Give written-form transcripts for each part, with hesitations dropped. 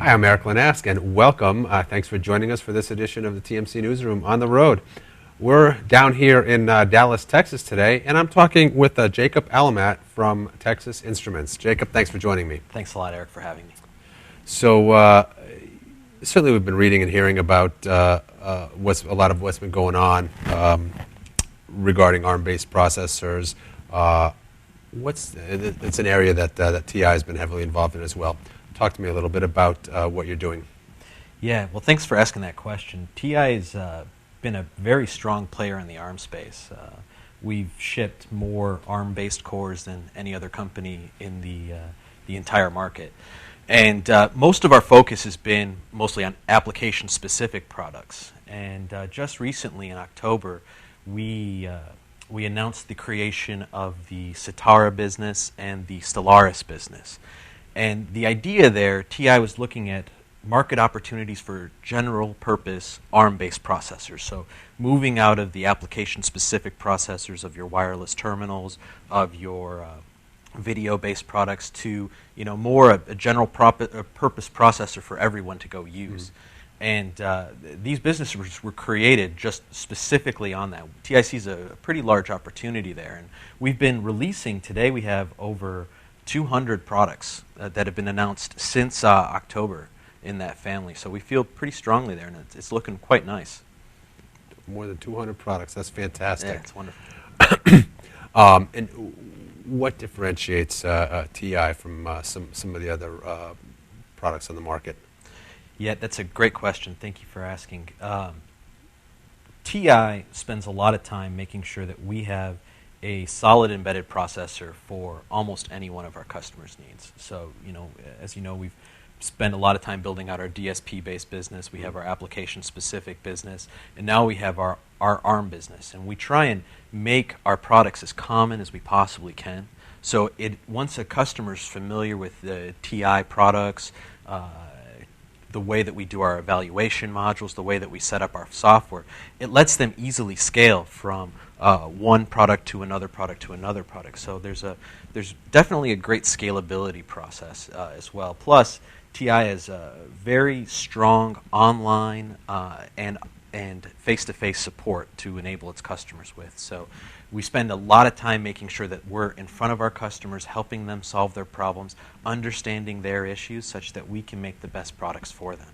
Hi, I'm Eric Lanask, and welcome. Thanks for joining us for this edition of the TMC Newsroom on the road. We're down here in Dallas, Texas today, and I'm talking with Jacob Alamat from Texas Instruments. Jacob, thanks for joining me. Thanks a lot, Eric, for having me. So, certainly we've been reading and hearing about a lot of what's been going on regarding ARM-based processors. It's an area that TI has been heavily involved in as well. Talk to me a little bit about what you're doing. Yeah, well, thanks for asking that question. TI has been a very strong player in the ARM space. We've shipped more ARM-based cores than any other company in the entire market. And most of our focus has been mostly on application-specific products. And just recently, in October, we announced the creation of the Citara business and the Stellaris business. And the idea there, TI was looking at market opportunities for general-purpose ARM-based processors. So moving out of the application-specific processors of your wireless terminals, of your video-based products to more a general purpose processor for everyone to go use. And these businesses were created just specifically on that. TI sees a pretty large opportunity there. And we've been releasing, today we have over 200 products that have been announced since October in that family. So we feel pretty strongly there, and it's looking quite nice. More than 200 products. That's fantastic. Yeah, it's wonderful. And what differentiates TI from some of the other products on the market? Yeah, that's a great question. Thank you for asking. TI spends a lot of time making sure that we have a solid embedded processor for almost any one of our customers' needs. So, as you know, we've spent a lot of time building out our DSP-based business. We have our application-specific business, and now we have our ARM business. And we try and make our products as common as we possibly can. So once a customer is familiar with the TI products, the way that we do our evaluation modules, the way that we set up our software, it lets them easily scale from one product to another product to another product. So there's definitely a great scalability process as well. Plus, TI has a very strong online and face-to-face support to enable its customers with. So we spend a lot of time making sure that we're in front of our customers, helping them solve their problems, understanding their issues such that we can make the best products for them.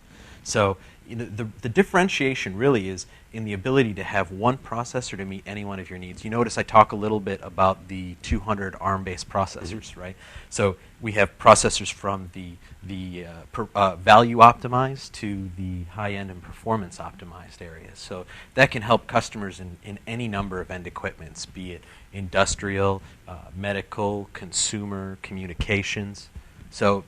So the differentiation really is in the ability to have one processor to meet any one of your needs. You notice I talk a little bit about the 200 ARM-based processors, right? So we have processors from the value optimized to the high-end and performance optimized areas. So that can help customers in any number of end equipments, be it industrial, medical, consumer, communications. So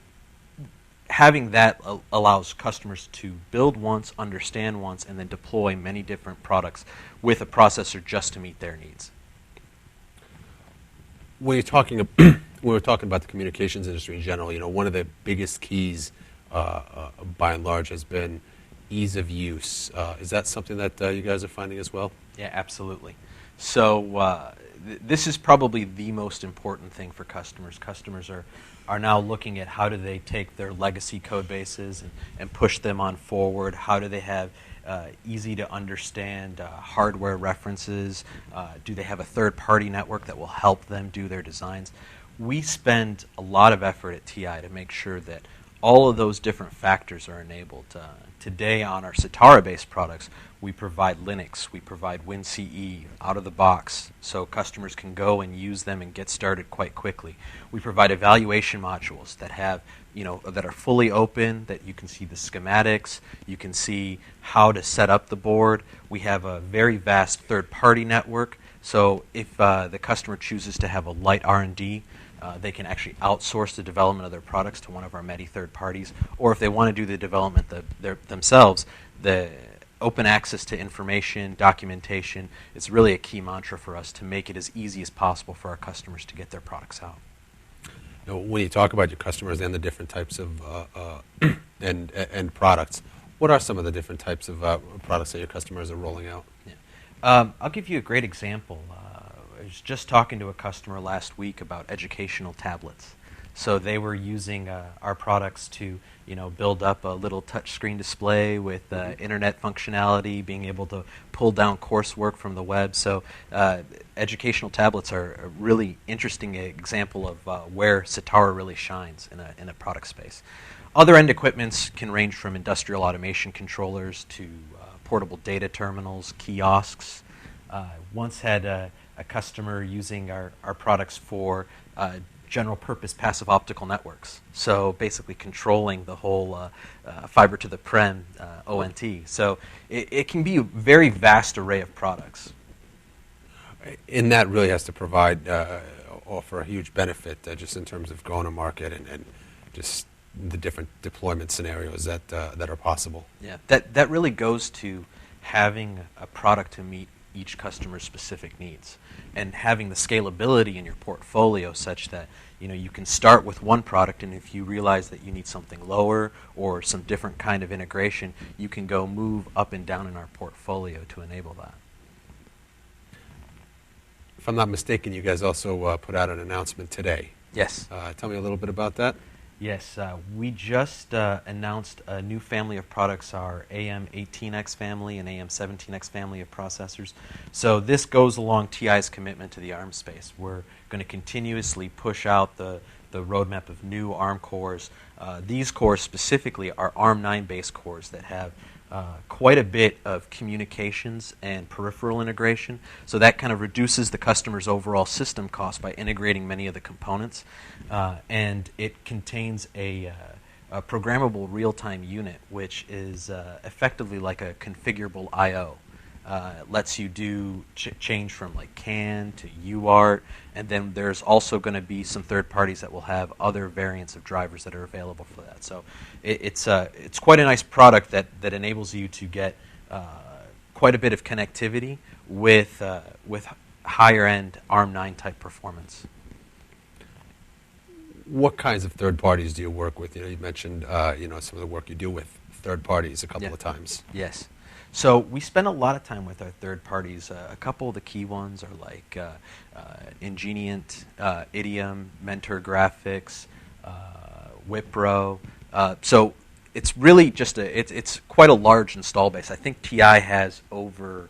having that allows customers to build once, understand once, and then deploy many different products with a processor just to meet their needs. When we're talking about the communications industry in general, one of the biggest keys, by and large, has been ease of use. Is that something that you guys are finding as well? Yeah, absolutely. So this is probably the most important thing for customers. Customers are now looking at how do they take their legacy code bases and push them on forward. How do they have easy to understand hardware references? Do they have a third-party network that will help them do their designs? We spend a lot of effort at TI to make sure that all of those different factors are enabled. Today on our Citara-based products, we provide Linux, we provide WinCE out of the box so customers can go and use them and get started quite quickly. We provide evaluation modules that have, that are fully open, that you can see the schematics, you can see how to set up the board. We have a very vast third-party network, so if the customer chooses to have a light R&D, they can actually outsource the development of their products to one of our many third parties, or if they want to do the development themselves, the open access to information, documentation, is really a key mantra for us to make it as easy as possible for our customers to get their products out. When you talk about your customers and the different types of and products, what are some of the different types of products that your customers are rolling out? Yeah. I'll give you a great example. I was just talking to a customer last week about educational tablets. So they were using our products to, build up a little touchscreen display with internet functionality, being able to pull down coursework from the web. So educational tablets are a really interesting example of where Citara really shines in a product space. Other end equipments can range from industrial automation controllers to portable data terminals, kiosks. Once had a customer using our products for general purpose passive optical networks. So basically controlling the whole fiber to the prem ONT. So it can be a very vast array of products. And that really has to provide, offer a huge benefit just in terms of going to market and just the different deployment scenarios that are possible. Yeah, that really goes to having a product to meet each customer's specific needs and having the scalability in your portfolio such that you can start with one product, and if you realize that you need something lower or some different kind of integration, you can go move up and down in our portfolio to enable that. If I'm not mistaken, you guys also put out an announcement today. Yes. Tell me a little bit about that. Yes, we just announced a new family of products, our AM18X family and AM17X family of processors. So this goes along TI's commitment to the ARM space. We're going to continuously push out the roadmap of new ARM cores. These cores specifically are ARM9 based cores that have quite a bit of communications and peripheral integration. So that kind of reduces the customer's overall system cost by integrating many of the components. And it contains a programmable real-time unit, which is effectively like a configurable I/O. It lets you do change from like CAN to UART, and then there's also going to be some third parties that will have other variants of drivers that are available for that. So it's quite a nice product that enables you to get quite a bit of connectivity with higher end ARM9 type performance. What kinds of third parties do you work with? You mentioned some of the work you do with third parties a couple of times. Yes. So we spend a lot of time with our third parties. A couple of the key ones are like Ingeniant, Idiom, Mentor Graphics, Wipro. So it's really just it's quite a large install base. I think TI has over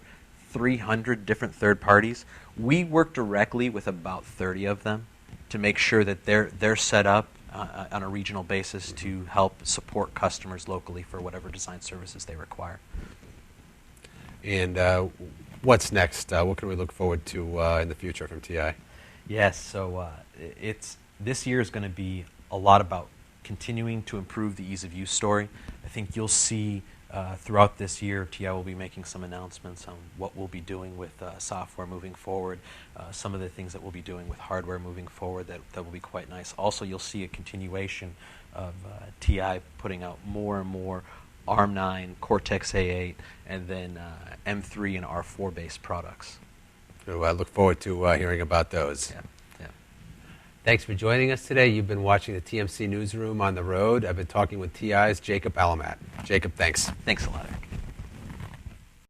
300 different third parties. We work directly with about 30 of them to make sure that they're set up on a regional basis to help support customers locally for whatever design services they require. And what's next? What can we look forward to in the future from TI? Yes, so this year is going to be a lot about continuing to improve the ease of use story. I think you'll see throughout this year, TI will be making some announcements on what we'll be doing with software moving forward, some of the things that we'll be doing with hardware moving forward that will be quite nice. Also, you'll see a continuation of TI putting out more and more ARM9, Cortex-A8, and then M3 and R4 based products. So I look forward to hearing about those. Yeah. Thanks for joining us today. You've been watching the TMC Newsroom on the road. I've been talking with TI's Jacob Alamat. Jacob, thanks. Thanks a lot, Eric.